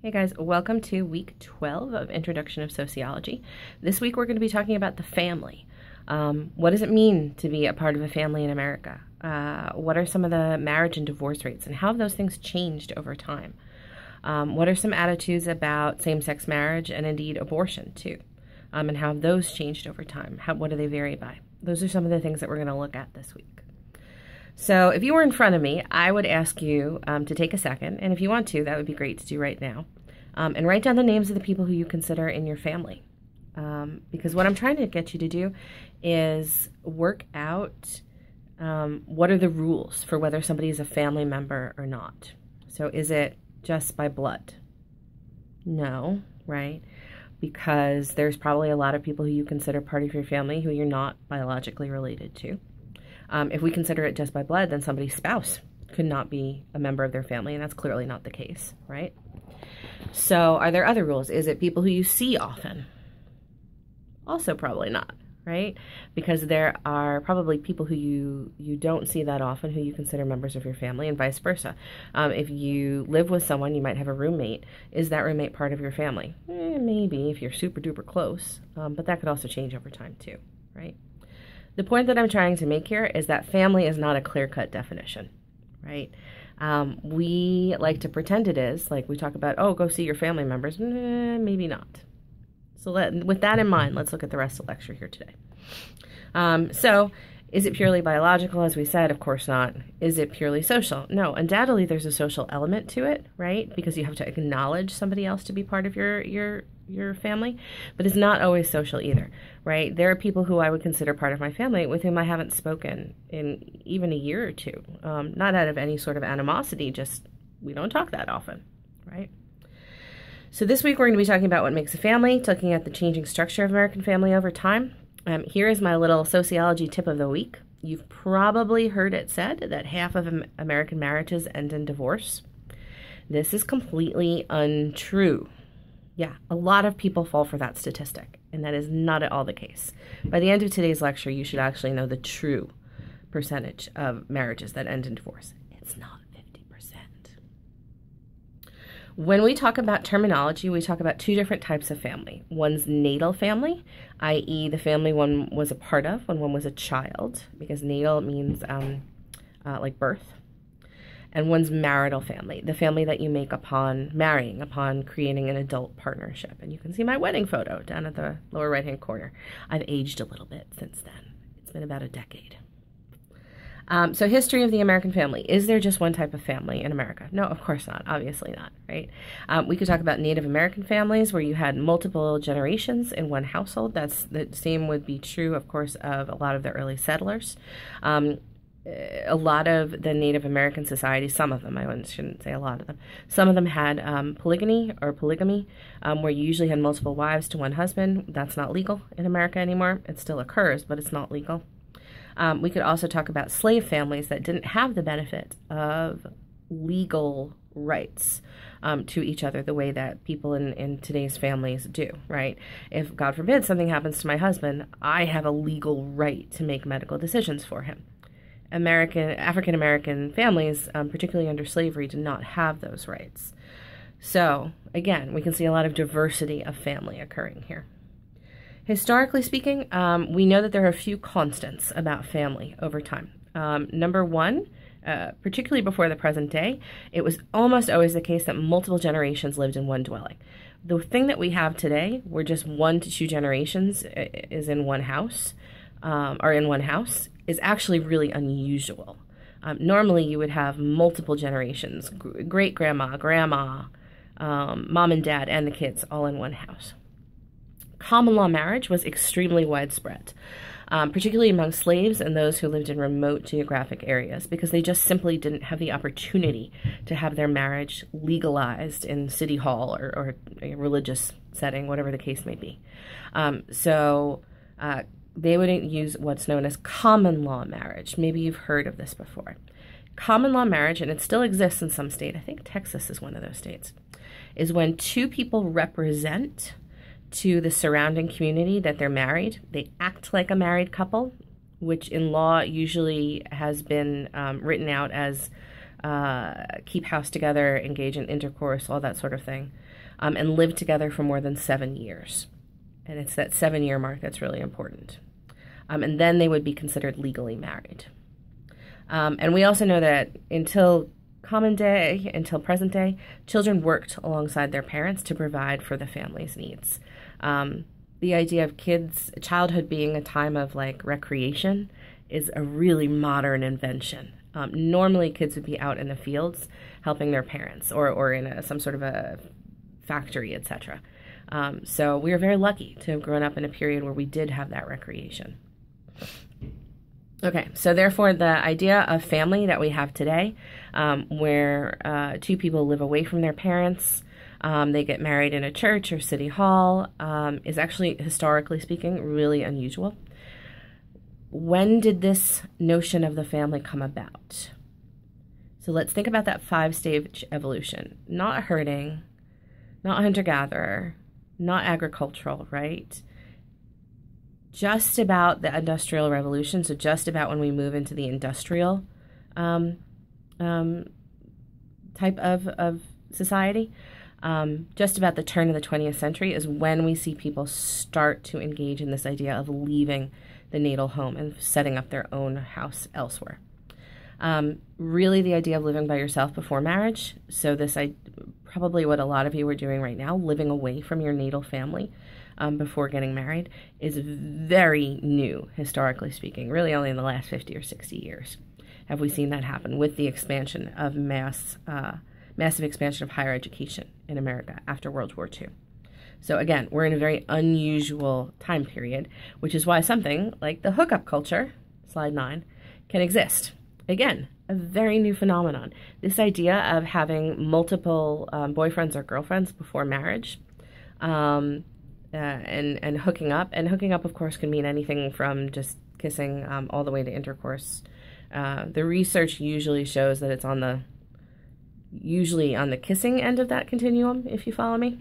Hey guys, welcome to week 12 of Introduction of Sociology. This week we're going to be talking about the family. What does it mean to be a part of a family in America? What are some of the marriage and divorce rates, and how have those things changed over time? What are some attitudes about same-sex marriage and indeed abortion too? And how have those changed over time? What do they vary by? Those are some of the things that we're going to look at this week. So if you were in front of me, I would ask you to take a second, and if you want to, that would be great to do right now, and write down the names of the people who you consider in your family. Because what I'm trying to get you to do is work out what are the rules for whether somebody is a family member or not. So is it just by blood? No, right? Because there's probably a lot of people who you consider part of your family who you're not biologically related to. If we consider it just by blood, then somebody's spouse could not be a member of their family, and that's clearly not the case, right? So are there other rules? Is it people who you see often? Also probably not, right? Because there are probably people who you don't see that often who you consider members of your family, and vice versa. If you live with someone, you might have a roommate. Is that roommate part of your family? Maybe if you're super duper close, but that could also change over time too, right? The point that I'm trying to make here is that family is not a clear-cut definition, right? We like to pretend it is. Like we talk about, oh, go see your family members. Maybe not. So with that in mind, let's look at the rest of the lecture here today. So is it purely biological? As we said, of course not. Is it purely social? No, undoubtedly there's a social element to it, right? Because you have to acknowledge somebody else to be part of your family, but it's not always social either, right? There are people who I would consider part of my family with whom I haven't spoken in even a year or two, not out of any sort of animosity, just we don't talk that often, right? So this week we're going to be talking about what makes a family, looking at the changing structure of American family over time. Here is my little sociology tip of the week. You've probably heard it said that half of American marriages end in divorce. This is completely untrue. Yeah, a lot of people fall for that statistic, and that is not at all the case. By the end of today's lecture, you should actually know the true percentage of marriages that end in divorce. It's not 50%. When we talk about terminology, we talk about two different types of family. One's natal family, i.e. the family one was a part of when one was a child, because natal means like birth. And one's marital family, the family that you make upon marrying, upon creating an adult partnership. And you can see my wedding photo down at the lower right-hand corner. I've aged a little bit since then. It's been about a decade. So history of the American family. Is there just one type of family in America? No, of course not. Obviously not, right? We could talk about Native American families where you had multiple generations in one household. That's the same would be true, of course, of a lot of the early settlers. A lot of the Native American societies, some of them, shouldn't say a lot of them, some of them had polygamy, where you usually had multiple wives to one husband. That's not legal in America anymore. It still occurs, but it's not legal. We could also talk about slave families that didn't have the benefit of legal rights to each other the way that people in today's families do, right? If, God forbid, something happens to my husband, I have a legal right to make medical decisions for him. African-American families, particularly under slavery, did not have those rights. So, again, we can see a lot of diversity of family occurring here. Historically speaking, we know that there are a few constants about family over time. Number one, particularly before the present day, it was almost always the case that multiple generations lived in one dwelling. The thing that we have today, where just 1 to 2 generations is in one house, is actually really unusual. Normally you would have multiple generations, great-grandma, grandma, mom and dad, and the kids all in one house. Common law marriage was extremely widespread, particularly among slaves and those who lived in remote geographic areas, because they just simply didn't have the opportunity to have their marriage legalized in city hall or a religious setting, whatever the case may be. They wouldn't use what's known as common law marriage. Maybe you've heard of this before. Common law marriage, and it still exists in some state, I think Texas is one of those states, is when two people represent to the surrounding community that they're married. They act like a married couple, which in law usually has been written out as keep house together, engage in intercourse, all that sort of thing, and live together for more than 7 years. And it's that 7-year mark that's really important. And then they would be considered legally married. And we also know that until common day, until present day, children worked alongside their parents to provide for the family's needs. The idea of childhood being a time of like recreation is a really modern invention. Normally kids would be out in the fields helping their parents or in some sort of a factory, etc. So we are very lucky to have grown up in a period where we did have that recreation. Okay, so therefore the idea of family that we have today, where two people live away from their parents, they get married in a church or city hall, is actually, historically speaking, really unusual. When did this notion of the family come about? So let's think about that 5-stage evolution. Not herding, not hunter-gatherer, not agricultural, right? Just about the Industrial Revolution, so just about when we move into the industrial type of society, just about the turn of the 20th century is when we see people start to engage in this idea of leaving the natal home and setting up their own house elsewhere. Really the idea of living by yourself before marriage, so probably what a lot of you are doing right now, living away from your natal family before getting married, is very new, historically speaking. Really only in the last 50 or 60 years have we seen that happen with the expansion of massive expansion of higher education in America after World War II. So again, we're in a very unusual time period, which is why something like the hookup culture, slide 9, can exist. Again, a very new phenomenon. This idea of having multiple boyfriends or girlfriends before marriage, and hooking up. And hooking up, of course, can mean anything from just kissing all the way to intercourse. The research usually shows that it's usually on the kissing end of that continuum, if you follow me.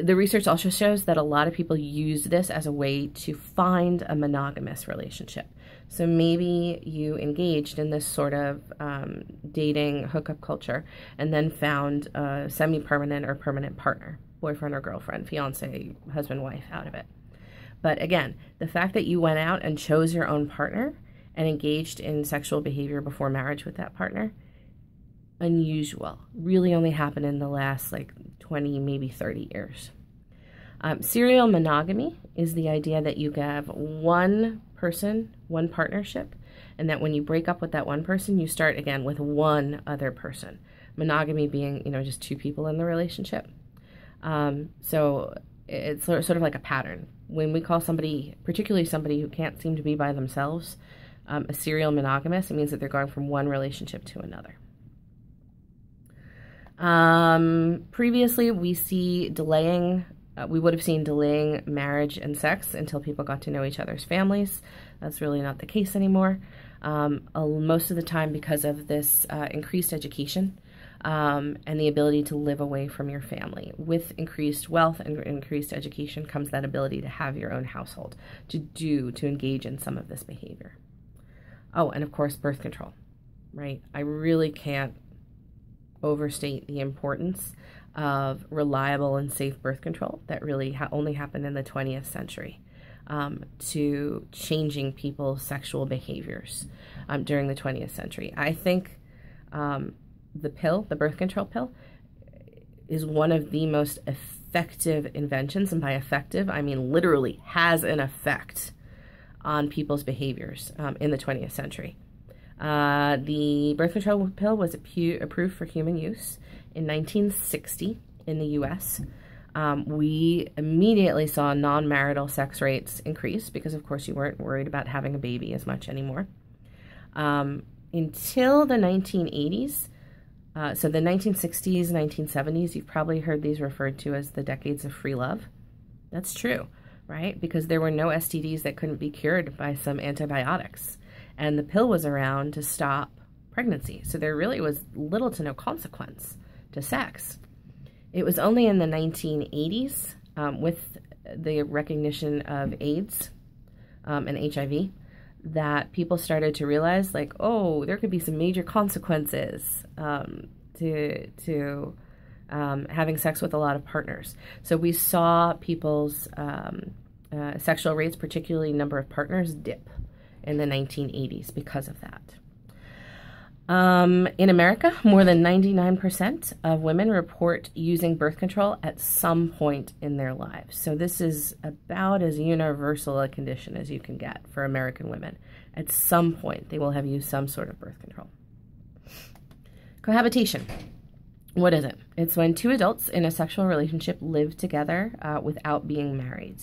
The research also shows that a lot of people use this as a way to find a monogamous relationship. So maybe you engaged in this sort of dating hookup culture and then found a semi-permanent or permanent partner, boyfriend or girlfriend, fiance, husband, wife out of it. But again, the fact that you went out and chose your own partner and engaged in sexual behavior before marriage with that partner, unusual. Really only happened in the last 20, maybe 30 years. Serial monogamy is the idea that you have one person, one partnership, and that when you break up with that one person, you start again with one other person. Monogamy being, just two people in the relationship. So it's sort of like a pattern. When we call somebody, particularly somebody who can't seem to be by themselves, a serial monogamous, it means that they're going from one relationship to another. Previously, we would have seen delaying marriage and sex until people got to know each other's families. That's really not the case anymore. Most of the time because of this increased education and the ability to live away from your family. With increased wealth and increased education comes that ability to have your own household, to engage in some of this behavior. Oh, and of course, birth control, right? I really can't overstate the importance of reliable and safe birth control that really only happened in the 20th century to changing people's sexual behaviors during the 20th century. I think the birth control pill, is one of the most effective inventions, and by effective, I mean literally has an effect on people's behaviors in the 20th century. The birth control pill was approved for human use in 1960 in the U.S. We immediately saw non-marital sex rates increase because, of course, you weren't worried about having a baby as much anymore. Until the 1980s, so the 1960s, 1970s, you've probably heard these referred to as the decades of free love. That's true, right? Because there were no STDs that couldn't be cured by some antibiotics. And the pill was around to stop pregnancy. So there really was little to no consequence to sex. It was only in the 1980s, with the recognition of AIDS and HIV, that people started to realize, like, oh, there could be some major consequences to having sex with a lot of partners. So we saw people's sexual rates, particularly number of partners, dip in the 1980s because of that. In America, more than 99% of women report using birth control at some point in their lives. So this is about as universal a condition as you can get for American women. At some point, they will have used some sort of birth control. Cohabitation. What is it? It's when two adults in a sexual relationship live together without being married,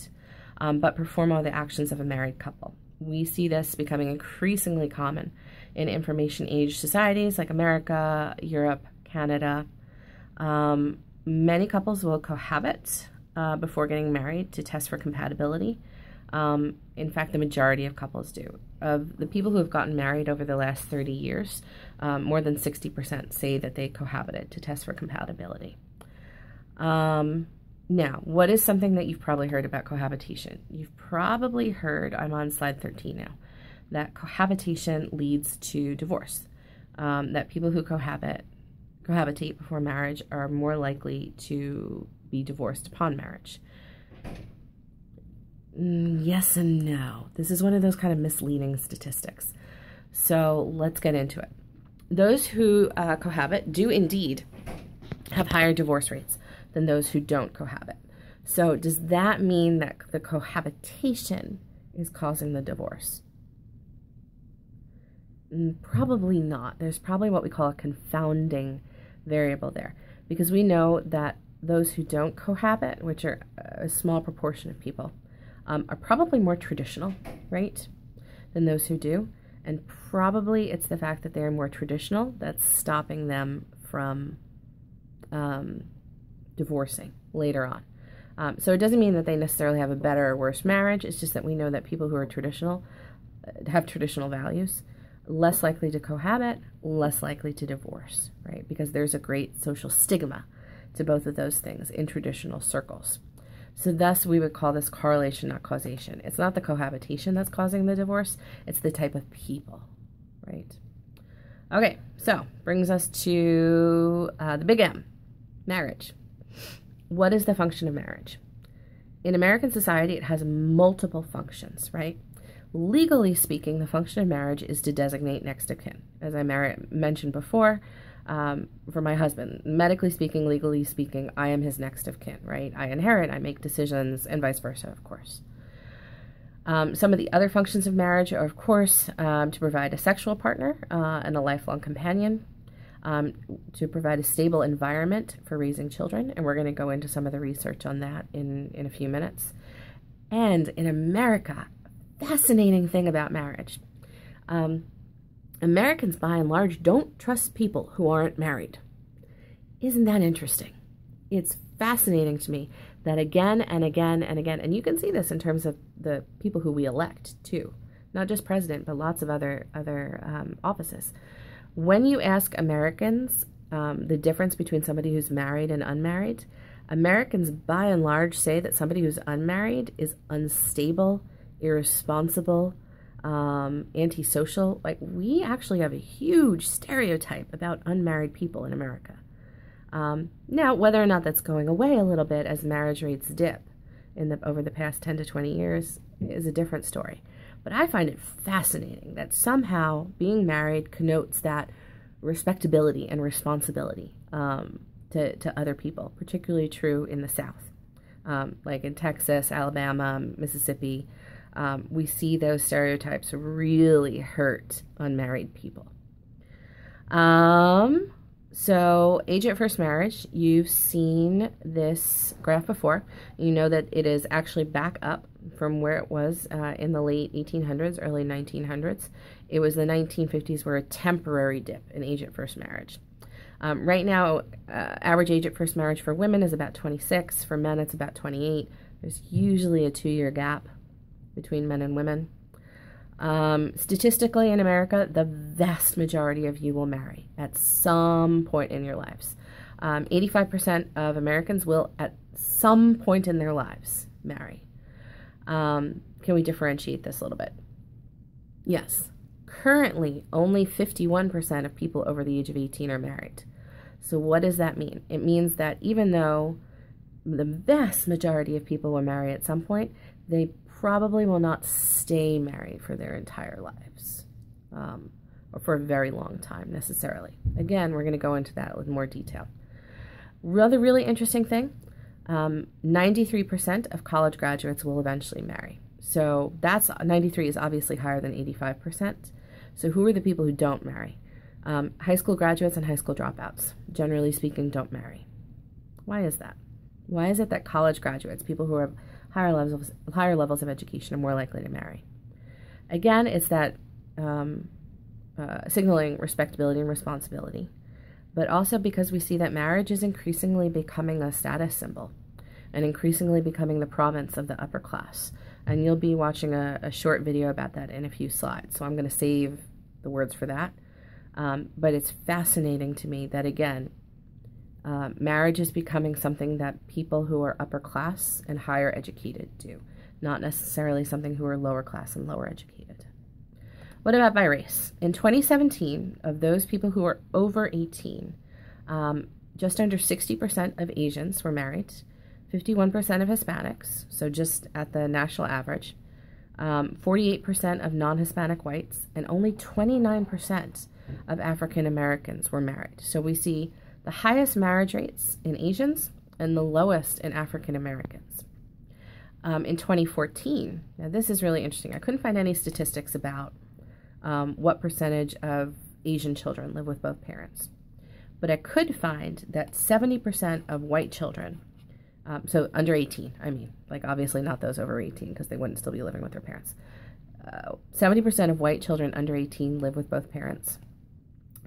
but perform all the actions of a married couple. We see this becoming increasingly common in information age societies like America, Europe, Canada. Many couples will cohabit before getting married to test for compatibility. In fact, the majority of couples do. Of the people who have gotten married over the last 30 years, more than 60% say that they cohabited to test for compatibility. Now, what is something that you've probably heard about cohabitation? You've probably heard, I'm on slide 13 now, that cohabitation leads to divorce, that people who cohabitate before marriage are more likely to be divorced upon marriage. Yes and no. This is one of those kind of misleading statistics. So let's get into it. Those who cohabit do indeed have higher divorce rates than those who don't cohabit. So does that mean that the cohabitation is causing the divorce? Probably not. There's probably what we call a confounding variable there, because we know that those who don't cohabit, which are a small proportion of people, are probably more traditional, right, than those who do. And probably it's the fact that they're more traditional that's stopping them from divorcing later on. So it doesn't mean that they necessarily have a better or worse marriage. It's just that we know that people who are traditional have traditional values, less likely to cohabit, less likely to divorce, right? Because there's a great social stigma to both of those things in traditional circles. So thus we would call this correlation, not causation. It's not the cohabitation that's causing the divorce, it's the type of people, right? Okay, so brings us to the big M, marriage. What is the function of marriage? In American society, it has multiple functions, right? Legally speaking, the function of marriage is to designate next of kin. As I mentioned before, for my husband, medically speaking, legally speaking, I am his next of kin, right? I inherit, I make decisions, and vice versa, of course. Some of the other functions of marriage are, of course, to provide a sexual partner and a lifelong companion, to provide a stable environment for raising children, and we're going to go into some of the research on that in a few minutes. And in America, fascinating thing about marriage. Americans, by and large, don't trust people who aren't married. Isn't that interesting? It's fascinating to me that again and again and again, and you can see this in terms of the people who we elect, too. Not just president, but lots of other offices. When you ask Americans the difference between somebody who's married and unmarried, Americans, by and large, say that somebody who's unmarried is unstable, irresponsible, antisocial. Like, we actually have a huge stereotype about unmarried people in America. Now, whether or not that's going away a little bit as marriage rates dip over the past 10 to 20 years is a different story. But I find it fascinating that somehow being married connotes that respectability and responsibility to other people, particularly true in the South. Like in Texas, Alabama, Mississippi, we see those stereotypes really hurt unmarried people. So age at first marriage, you've seen this graph before. You know that it is actually back up from where it was in the late 1800s, early 1900s. It was the 1950s where a temporary dip in age at first marriage. Right now, average age at first marriage for women is about 26. For men, it's about 28. There's usually a 2-year gap between men and women. Statistically in America, the vast majority of you will marry at some point in your lives. 85% of Americans will at some point in their lives marry. Can we differentiate this a little bit? Yes, currently only 51% of people over the age of 18 are married. So what does that mean? It means that even though the vast majority of people will marry at some point, they probably will not stay married for their entire lives, or for a very long time necessarily. Again, we're going to go into that with more detail. Really interesting thing, 93% of college graduates will eventually marry. So that's 93 is obviously higher than 85%. So who are the people who don't marry? High school graduates and high school dropouts, generally speaking, don't marry. Why is that? Why is it that college graduates, people who have higher levels of education, are more likely to marry? Again, it's that signaling respectability and responsibility, but also because we see that marriage is increasingly becoming a status symbol and increasingly becoming the province of the upper class. And you'll be watching a short video about that in a few slides, so I'm going to save the words for that. But it's fascinating to me that, again, marriage is becoming something that people who are upper class and higher educated do, not necessarily something who are lower class and lower educated. What about by race? In 2017, of those people who are over 18, just under 60% of Asians were married, 51% of Hispanics, so just at the national average, 48% of non-Hispanic whites, and only 29% of African Americans were married. So we see the highest marriage rates in Asians and the lowest in African Americans. In 2014, now this is really interesting. I couldn't find any statistics about what percentage of Asian children live with both parents, but I could find that 70% of white children, so under 18, I mean, like obviously not those over 18 because they wouldn't still be living with their parents. 70% of white children under 18 live with both parents,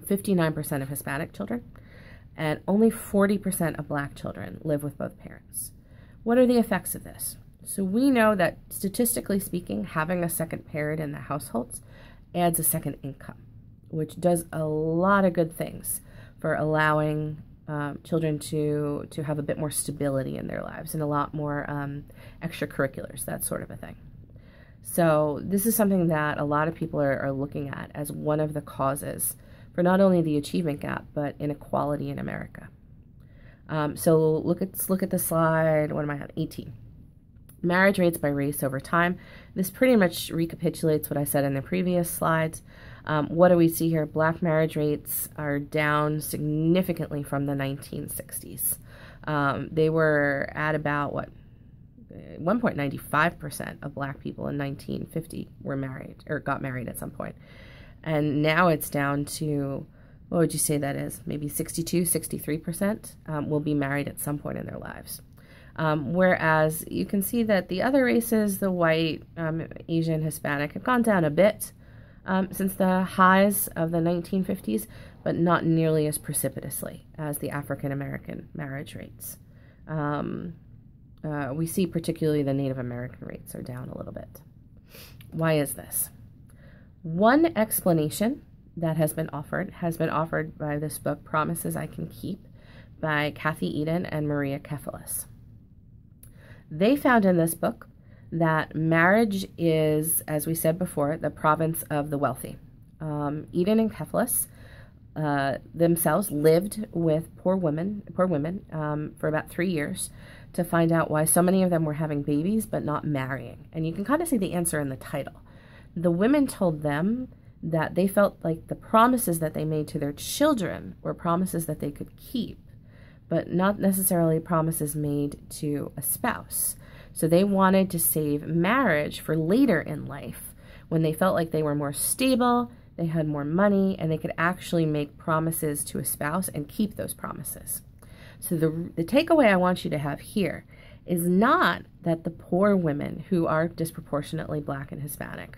59% of Hispanic children, and only 40% of Black children live with both parents. What are the effects of this? So we know that statistically speaking, having a second parent in the households adds a second income, which does a lot of good things for allowing children to have a bit more stability in their lives and a lot more extracurriculars, that sort of a thing. So this is something that a lot of people are looking at as one of the causes for not only the achievement gap, but inequality in America. So let's look at the slide. What am I on? 18. Marriage rates by race over time. This pretty much recapitulates what I said in the previous slides. What do we see here? Black marriage rates are down significantly from the 1960s. They were at about, 1.95% of Black people in 1950 were married or got married at some point. And now it's down to, what would you say that is? Maybe 62, 63% will be married at some point in their lives. Whereas you can see that the other races, the white, Asian, Hispanic, have gone down a bit since the highs of the 1950s, but not nearly as precipitously as the African American marriage rates. We see particularly the Native American rates are down a little bit. Why is this? One explanation that has been offered by this book, Promises I Can Keep, by Kathy Eden and Maria Kefelis. They found in this book that marriage is, as we said before, the province of the wealthy. Eden and Kefelis themselves lived with poor women for about 3 years to find out why so many of them were having babies but not marrying. And you can kind of see the answer in the title. The women told them that they felt like the promises that they made to their children were promises that they could keep, but not necessarily promises made to a spouse. So they wanted to save marriage for later in life when they felt like they were more stable, they had more money, and they could actually make promises to a spouse and keep those promises. So the takeaway I want you to have here is not that the poor women who are disproportionately Black and Hispanic,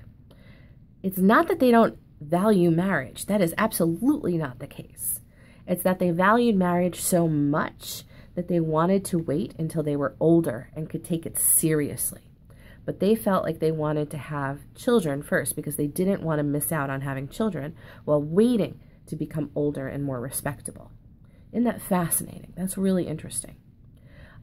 it's not that they don't value marriage. That is absolutely not the case. It's that they valued marriage so much that they wanted to wait until they were older and could take it seriously. But they felt like they wanted to have children first because they didn't want to miss out on having children while waiting to become older and more respectable. Isn't that fascinating? That's really interesting.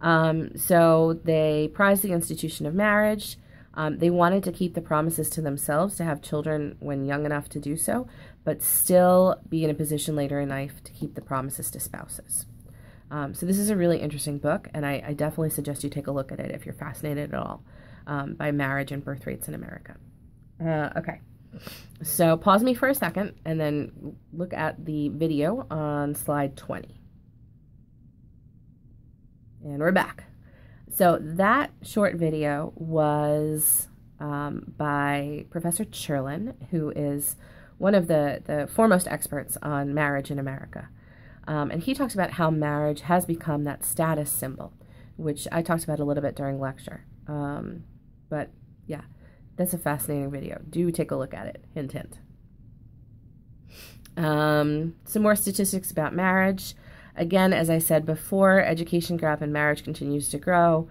So they prized the institution of marriage. They wanted to keep the promises to themselves to have children when young enough to do so, but still be in a position later in life to keep the promises to spouses. So this is a really interesting book, and I definitely suggest you take a look at it if you're fascinated at all by marriage and birth rates in America. Okay, so pause me for a second and then look at the video on slide 20. And we're back. So that short video was by Professor Cherlin, who is one of the foremost experts on marriage in America. And he talks about how marriage has become that status symbol, which I talked about a little bit during lecture. But yeah, that's a fascinating video. Do take a look at it. Hint, hint. Some more statistics about marriage. Again, as I said before, education gap in marriage continues to grow.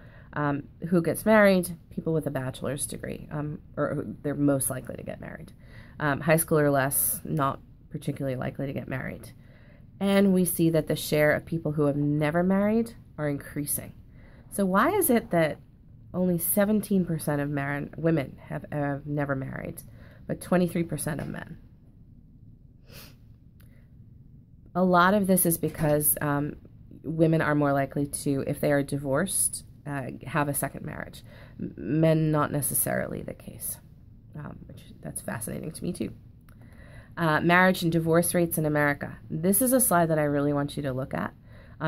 Who gets married? People with a bachelor's degree, or they're most likely to get married. High school or less, not particularly likely to get married. And we see that the share of people who have never married are increasing. So why is it that only 17% of women have never married, but 23% of men? A lot of this is because women are more likely to, if they are divorced, have a second marriage. Men, not necessarily the case, which that's fascinating to me too. Marriage and divorce rates in America. This is a slide that I really want you to look at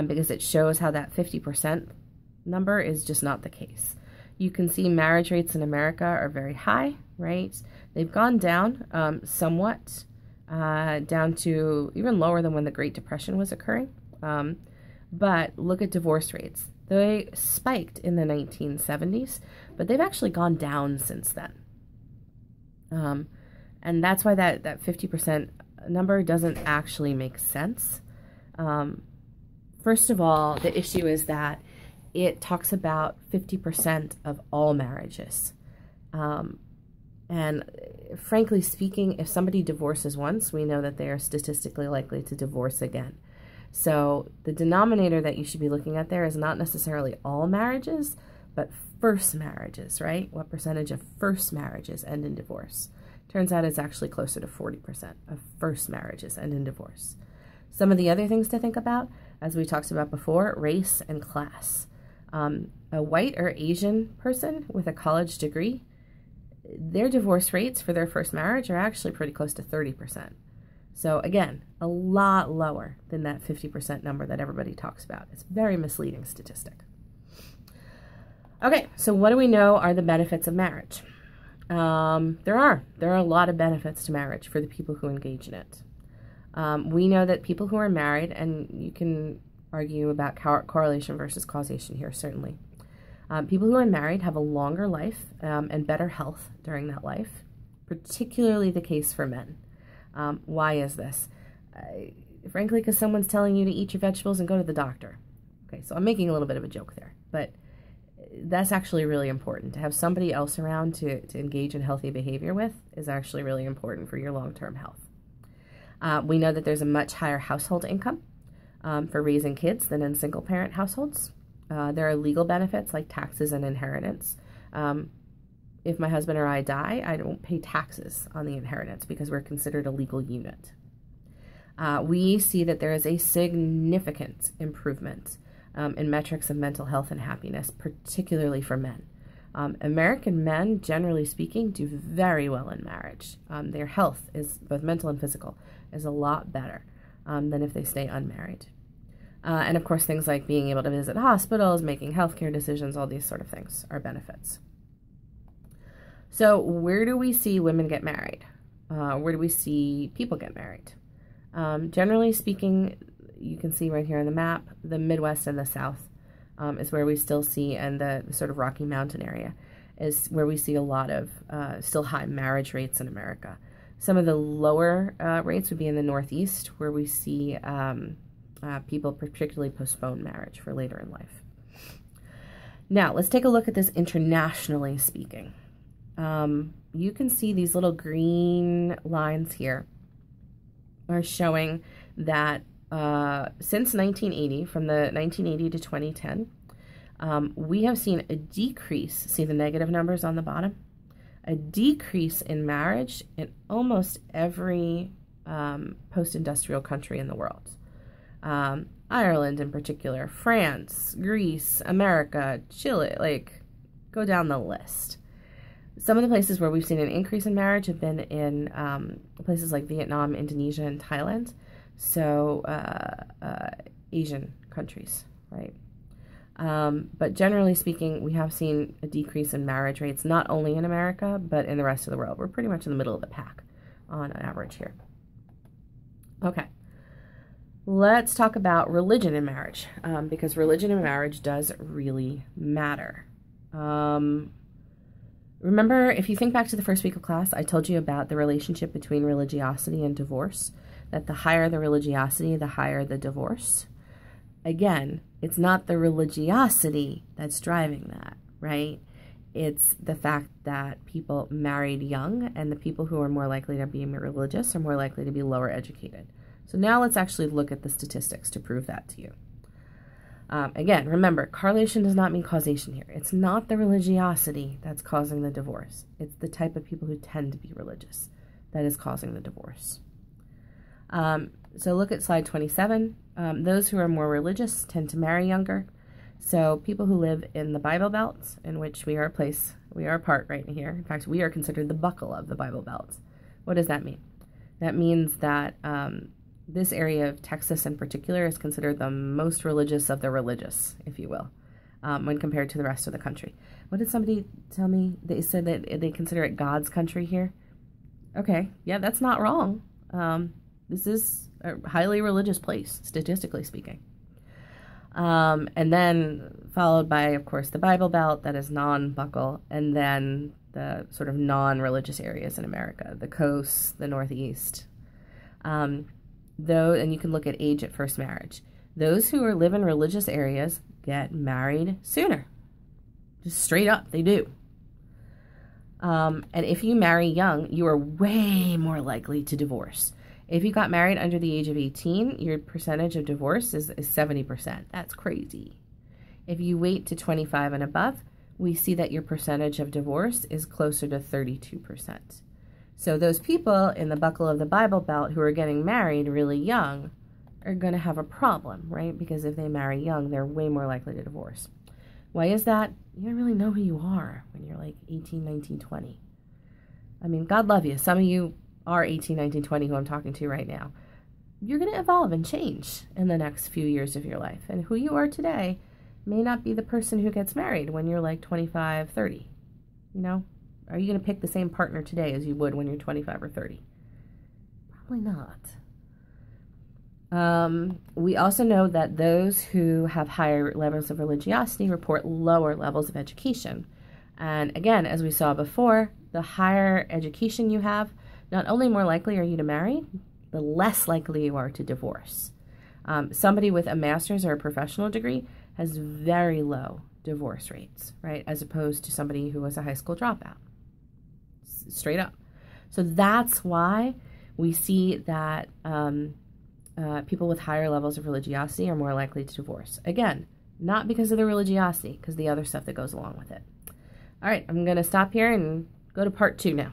because it shows how that 50% number is just not the case. You can see marriage rates in America are very high, right? They've gone down somewhat, down to even lower than when the Great Depression was occurring. But look at divorce rates. They spiked in the 1970s, but they've actually gone down since then. And that's why that 50% number doesn't actually make sense. First of all, the issue is that it talks about 50% of all marriages. And frankly speaking, if somebody divorces once, we know that they are statistically likely to divorce again. So the denominator that you should be looking at there is not necessarily all marriages, but first marriages, right? What percentage of first marriages end in divorce? Turns out it's actually closer to 40% of first marriages end in divorce. Some of the other things to think about, as we talked about before, race and class. A white or Asian person with a college degree, their divorce rates for their first marriage are actually pretty close to 30%. So again, a lot lower than that 50% number that everybody talks about. It's a very misleading statistic. Okay, so what do we know are the benefits of marriage? There are a lot of benefits to marriage for the people who engage in it. We know that people who are married, and you can argue about correlation versus causation here, certainly. People who are married have a longer life and better health during that life, particularly the case for men. Why is this? Frankly, because someone's telling you to eat your vegetables and go to the doctor. Okay, so I'm making a little bit of a joke there, but that's actually really important. To have somebody else around to engage in healthy behavior with is actually really important for your long-term health. We know that there's a much higher household income for raising kids than in single-parent households. There are legal benefits like taxes and inheritance. If my husband or I die, I don't pay taxes on the inheritance because we're considered a legal unit. We see that there is a significant improvement in metrics of mental health and happiness, particularly for men. American men, generally speaking, do very well in marriage. Their health, is both mental and physical, is a lot better than if they stay unmarried. And of course, things like being able to visit hospitals, making healthcare decisions, all these sort of things are benefits. So where do we see women get married? Where do we see people get married? Generally speaking, you can see right here on the map, the Midwest and the South is where we still see, and the sort of Rocky Mountain area is where we see a lot of still high marriage rates in America. Some of the lower rates would be in the Northeast, where we see people particularly postpone marriage for later in life. Now, let's take a look at this internationally speaking. You can see these little green lines here are showing that since 1980, from the 1980 to 2010, we have seen a decrease, see the negative numbers on the bottom? A decrease in marriage in almost every post-industrial country in the world. Ireland in particular, France, Greece, America, Chile, like go down the list. Some of the places where we've seen an increase in marriage have been in places like Vietnam, Indonesia, and Thailand. So Asian countries, right? But generally speaking, we have seen a decrease in marriage rates, not only in America, but in the rest of the world. We're pretty much in the middle of the pack on average here. Okay. Let's talk about religion in marriage, because religion in marriage does really matter. Remember, if you think back to the first week of class, I told you about the relationship between religiosity and divorce, that the higher the religiosity, the higher the divorce. Again, it's not the religiosity that's driving that, right? It's the fact that people married young, and the people who are more likely to be religious are more likely to be lower educated. So now let's actually look at the statistics to prove that to you. Again, remember, correlation does not mean causation here. It's not the religiosity that's causing the divorce. It's the type of people who tend to be religious that is causing the divorce. So look at slide 27. Those who are more religious tend to marry younger. So people who live in the Bible Belt, in which we are a part right here. In fact, we are considered the buckle of the Bible Belt. What does that mean? That means that this area of Texas in particular is considered the most religious of the religious, if you will, when compared to the rest of the country. What did somebody tell me? They said that they consider it God's country here. Okay, yeah, that's not wrong. This is a highly religious place, statistically speaking. And then followed by, of course, the Bible Belt, that is non-buckle, and then the sort of non-religious areas in America, the coasts, the Northeast. And you can look at age at first marriage. Those who live in religious areas get married sooner. Just straight up, they do. And if you marry young, you are way more likely to divorce. If you got married under the age of 18, your percentage of divorce is 70%. That's crazy. If you wait to 25 and above, we see that your percentage of divorce is closer to 32%. So those people in the buckle of the Bible Belt who are getting married really young are going to have a problem, right? Because if they marry young, they're way more likely to divorce. Why is that? You don't really know who you are when you're like 18, 19, 20. I mean, God love you. Some of you are 18, 19, 20 who I'm talking to right now. You're going to evolve and change in the next few years of your life. And who you are today may not be the person who gets married when you're like 25, 30. You know? Are you going to pick the same partner today as you would when you're 25 or 30? Probably not. We also know that those who have higher levels of religiosity report lower levels of education. And again, as we saw before, the higher education you have, not only more likely are you to marry, the less likely you are to divorce. Somebody with a master's or a professional degree has very low divorce rates, right? As opposed to somebody who was a high school dropout. Straight up. So that's why we see that people with higher levels of religiosity are more likely to divorce. Again, not because of the religiosity, because the other stuff that goes along with it. All right, I'm going to stop here and go to part 2 now.